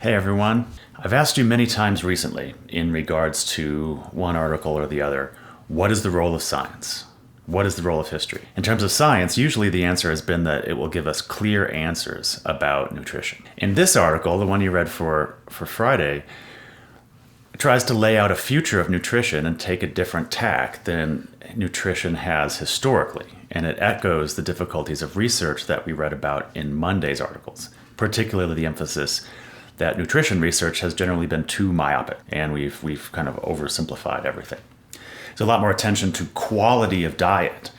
Hey everyone. I've asked you many times recently in regards to one article or the other, what is the role of science? What is the role of history? In terms of science, usually the answer has been that it will give us clear answers about nutrition. In this article, the one you read for Friday, it tries to lay out a future of nutrition and take a different tack than nutrition has historically. And it echoes the difficulties of research that we read about in Monday's articles, particularly the emphasis that nutrition research has generally been too myopic, and we've kind of oversimplified everything. There's a lot more attention to quality of diet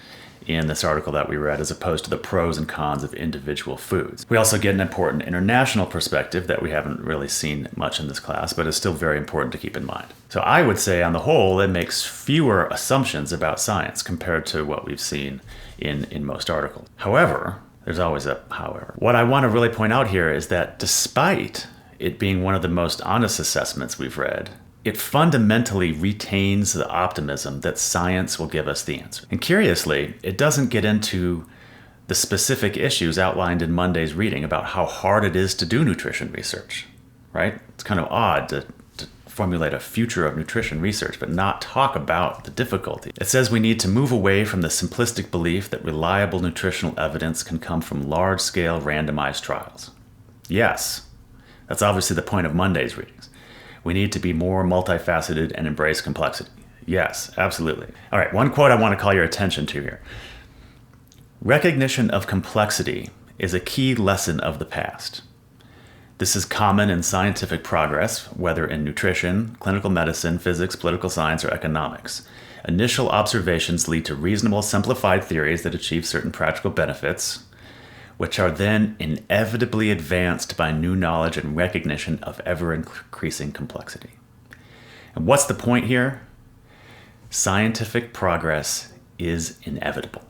in this article that we read as opposed to the pros and cons of individual foods. We also get an important international perspective that we haven't really seen much in this class, but is still very important to keep in mind. So I would say on the whole, it makes fewer assumptions about science compared to what we've seen in most articles. However, there's always a however. What I want to really point out here is that despite it being one of the most honest assessments we've read, it fundamentally retains the optimism that science will give us the answer. And curiously, it doesn't get into the specific issues outlined in Monday's reading about how hard it is to do nutrition research, right? It's kind of odd to formulate a future of nutrition research, but not talk about the difficulty. It says we need to move away from the simplistic belief that reliable nutritional evidence can come from large-scale randomized trials. Yes, that's obviously the point of Monday's readings. We need to be more multifaceted and embrace complexity. Yes, absolutely. All right, one quote I want to call your attention to here. Recognition of complexity is a key lesson of the past. This is common in scientific progress, whether in nutrition, clinical medicine, physics, political science, or economics. Initial observations lead to reasonable, simplified theories that achieve certain practical benefits, which are then inevitably advanced by new knowledge and recognition of ever-increasing complexity. And what's the point here? Scientific progress is inevitable.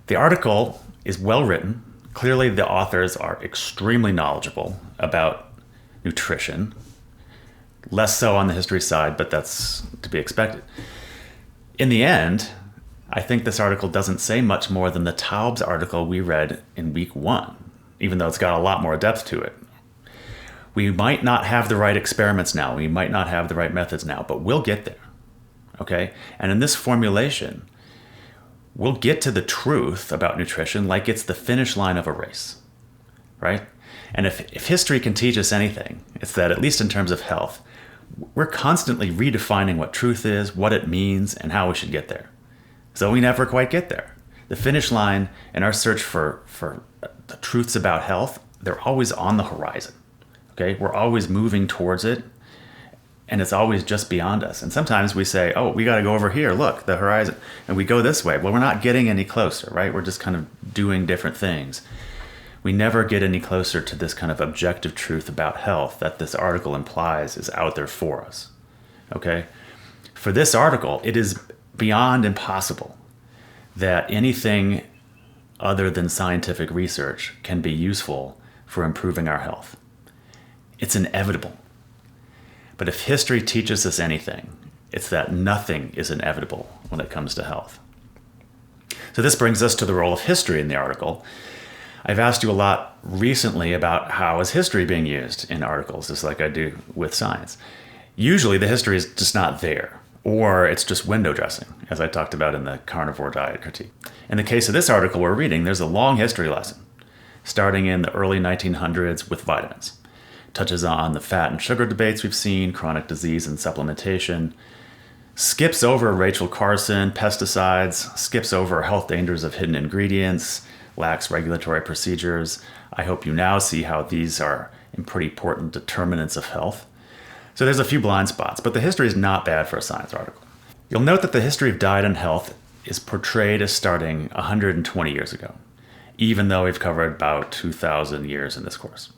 The article is well written. Clearly, the authors are extremely knowledgeable about nutrition. Less so on the history side, but that's to be expected. In the end, I think this article doesn't say much more than the Taubes article we read in week 1, even though it's got a lot more depth to it. We might not have the right experiments now, we might not have the right methods now, but we'll get there, okay? And in this formulation, we'll get to the truth about nutrition like it's the finish line of a race, right? And if history can teach us anything, it's that, at least in terms of health, we're constantly redefining what truth is, what it means, and how we should get there. So we never quite get there. The finish line in our search for the truths about health, they're always on the horizon, okay? We're always moving towards it, and it's always just beyond us. And sometimes we say, oh, we got to go over here, look, the horizon, and we go this way. Well, we're not getting any closer, right? We're just kind of doing different things. We never get any closer to this kind of objective truth about health that this article implies is out there for us, okay? For this article, it is beyond impossible that anything other than scientific research can be useful for improving our health. It's inevitable. But if history teaches us anything, it's that nothing is inevitable when it comes to health. So this brings us to the role of history in the article. I've asked you a lot recently about how is history being used in articles, just like I do with science. Usually the history is just not there, or it's just window dressing, as I talked about in the carnivore diet critique. In the case of this article we're reading, there's a long history lesson, starting in the early 1900s with vitamins. Touches on the fat and sugar debates we've seen, chronic disease and supplementation, skips over Rachel Carson, pesticides, skips over health dangers of hidden ingredients, lacks regulatory procedures. I hope you now see how these are pretty important determinants of health. So there's a few blind spots, but the history is not bad for a science article. You'll note that the history of diet and health is portrayed as starting 120 years ago, even though we've covered about 2,000 years in this course.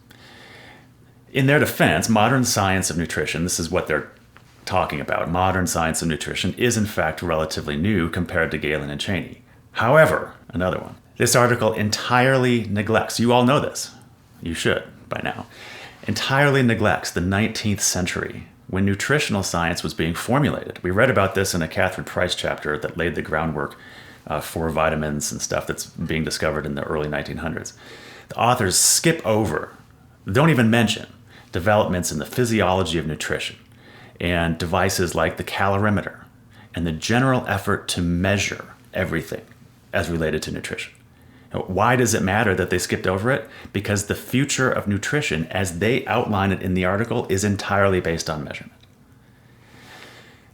In their defense, modern science of nutrition, this is what they're talking about, modern science of nutrition is in fact relatively new compared to Galen and Cheney. However, another one, this article entirely neglects, you all know this, you should by now, entirely neglects the 19th century when nutritional science was being formulated. We read about this in a Catherine Price chapter that laid the groundwork for vitamins and stuff that's being discovered in the early 1900s. The authors skip over Don't even mention developments in the physiology of nutrition and devices like the calorimeter and the general effort to measure everything as related to nutrition. Why does it matter that they skipped over it? Because the future of nutrition, as they outline it in the article, is entirely based on measurement.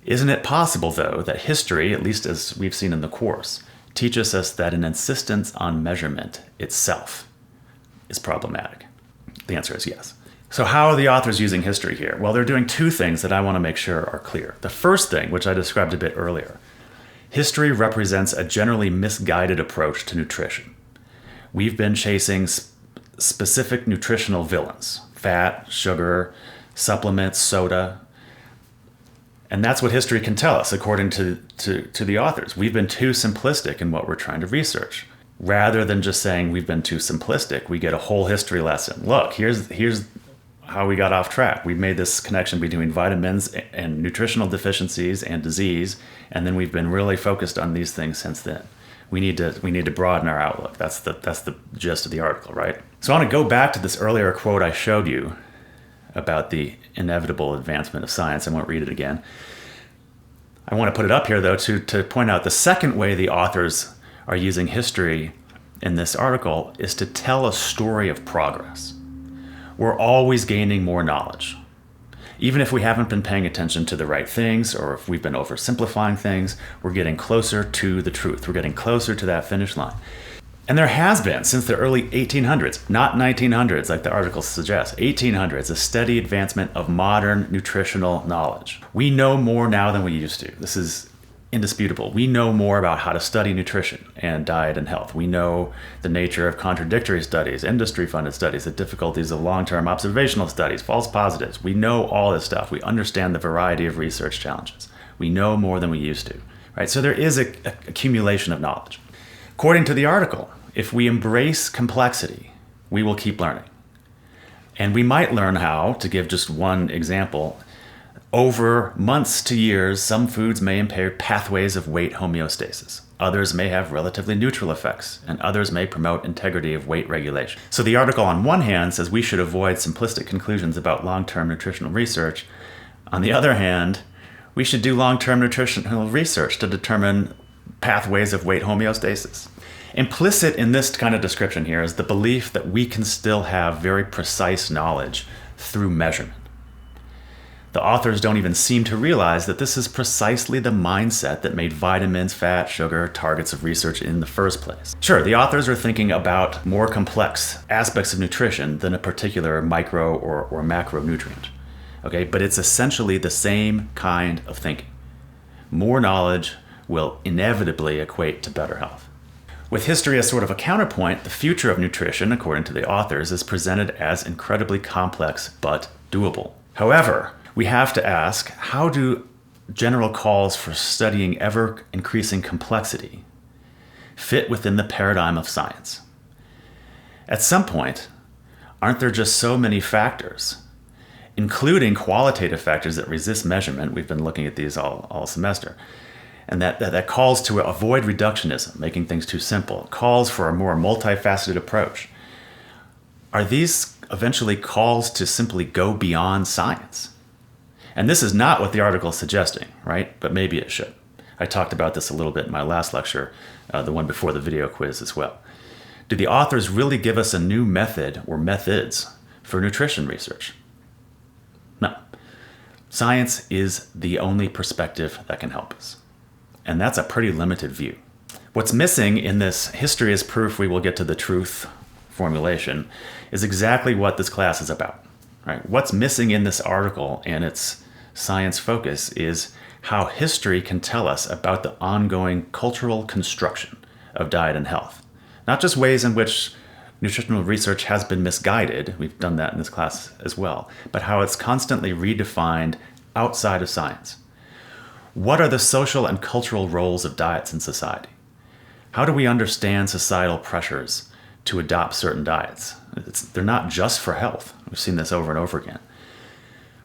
Isn't it possible, though, that history, at least as we've seen in the course, teaches us that an insistence on measurement itself is problematic? The answer is yes. So how are the authors using history here? Well, they're doing two things that I want to make sure are clear. The first thing, which I described a bit earlier, history represents a generally misguided approach to nutrition. We've been chasing specific nutritional villains: fat, sugar, supplements, soda. And that's what history can tell us, according to the authors. We've been too simplistic in what we're trying to research. Rather than just saying we've been too simplistic, we get a whole history lesson. Look, here's how we got off track. We made this connection between vitamins and nutritional deficiencies and disease, and then we've been really focused on these things since then. We need to broaden our outlook. That's the gist of the article, right? So I want to go back to this earlier quote I showed you about the inevitable advancement of science. I won't read it again. I want to put it up here, though, to point out the second way the authors are using history in this article is to tell a story of progress. We're always gaining more knowledge. Even if we haven't been paying attention to the right things, or if we've been oversimplifying things, we're getting closer to the truth. We're getting closer to that finish line. And there has been, since the early 1800s, not 1900s like the article suggests, 1800s, a steady advancement of modern nutritional knowledge. We know more now than we used to. This is indisputable. We know more about how to study nutrition and diet and health. We know the nature of contradictory studies, industry-funded studies, the difficulties of long-term observational studies, false positives. We know all this stuff. We understand the variety of research challenges. We know more than we used to, right? So there is an accumulation of knowledge. According to the article, if we embrace complexity, we will keep learning. And we might learn how, to give just one example, over months to years, some foods may impair pathways of weight homeostasis. Others may have relatively neutral effects, and others may promote integrity of weight regulation. So the article on one hand says we should avoid simplistic conclusions about long-term nutritional research. On the other hand, we should do long-term nutritional research to determine pathways of weight homeostasis. Implicit in this kind of description here is the belief that we can still have very precise knowledge through measurement. The authors don't even seem to realize that this is precisely the mindset that made vitamins, fat, sugar targets of research in the first place. Sure, the authors are thinking about more complex aspects of nutrition than a particular micro or macronutrient. Okay, but it's essentially the same kind of thinking. More knowledge will inevitably equate to better health. With history as sort of a counterpoint, the future of nutrition, according to the authors, is presented as incredibly complex but doable. However, we have to ask, how do general calls for studying ever-increasing complexity fit within the paradigm of science? At some point, aren't there just so many factors, including qualitative factors that resist measurement? We've been looking at these all semester. And that calls to avoid reductionism, making things too simple, calls for a more multifaceted approach. Are these eventually calls to simply go beyond science? And this is not what the article is suggesting, right? But maybe it should. I talked about this a little bit in my last lecture, the one before the video quiz as well. Do the authors really give us a new method or methods for nutrition research? No. Science is the only perspective that can help us. And that's a pretty limited view. What's missing in this history is proof we will get to the truth formulation is exactly what this class is about, right? What's missing in this article and its science focus is how history can tell us about the ongoing cultural construction of diet and health. Not just ways in which nutritional research has been misguided, we've done that in this class as well, but how it's constantly redefined outside of science. What are the social and cultural roles of diets in society? How do we understand societal pressures to adopt certain diets? They're not just for health. We've seen this over and over again.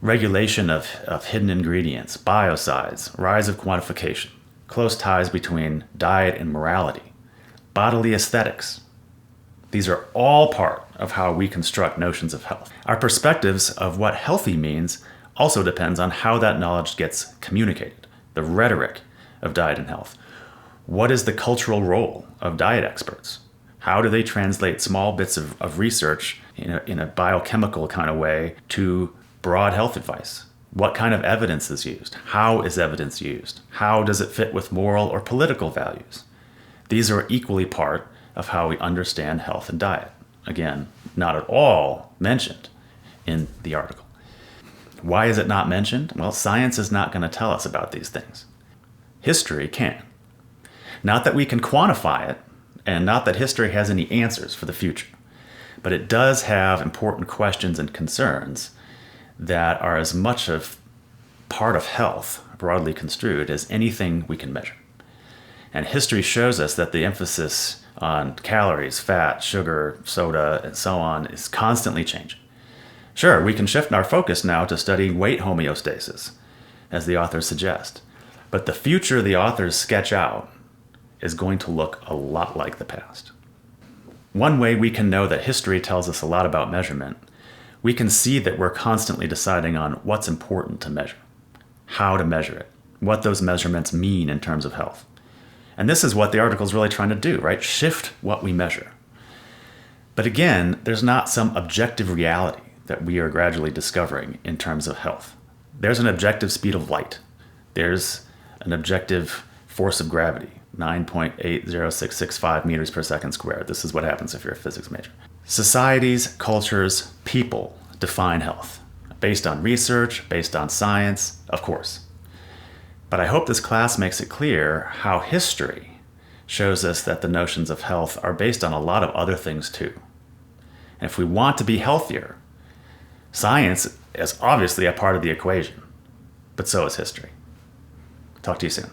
Regulation of hidden ingredients, biocides, rise of quantification, close ties between diet and morality, bodily aesthetics, These are all part of how we construct notions of health. Our perspectives of what healthy means also depends on how that knowledge gets communicated, the rhetoric of diet and health. What is the cultural role of diet experts? How do they translate small bits of research in a biochemical kind of way to broad health advice? What kind of evidence is used? How is evidence used? How does it fit with moral or political values? These are equally part of how we understand health and diet. Again, not at all mentioned in the article. Why is it not mentioned? Well, science is not going to tell us about these things. History can. Not that we can quantify it, and not that history has any answers for the future, but it does have important questions and concerns that are as much of part of health, broadly construed, as anything we can measure. And history shows us that the emphasis on calories, fat, sugar, soda, and so on is constantly changing. Sure, we can shift our focus now to studying weight homeostasis, as the authors suggest, but the future the authors sketch out is going to look a lot like the past. One way we can know that history tells us a lot about measurement, we can see that we're constantly deciding on what's important to measure, how to measure it, what those measurements mean in terms of health. And this is what the article is really trying to do, right? Shift what we measure. But again, there's not some objective reality that we are gradually discovering in terms of health. There's an objective speed of light. There's an objective force of gravity, 9.80665 meters per second squared. This is what happens if you're a physics major. Societies, cultures, people define health based on research, based on science, of course. But I hope this class makes it clear how history shows us that the notions of health are based on a lot of other things too. And if we want to be healthier, science is obviously a part of the equation, but so is history. Talk to you soon.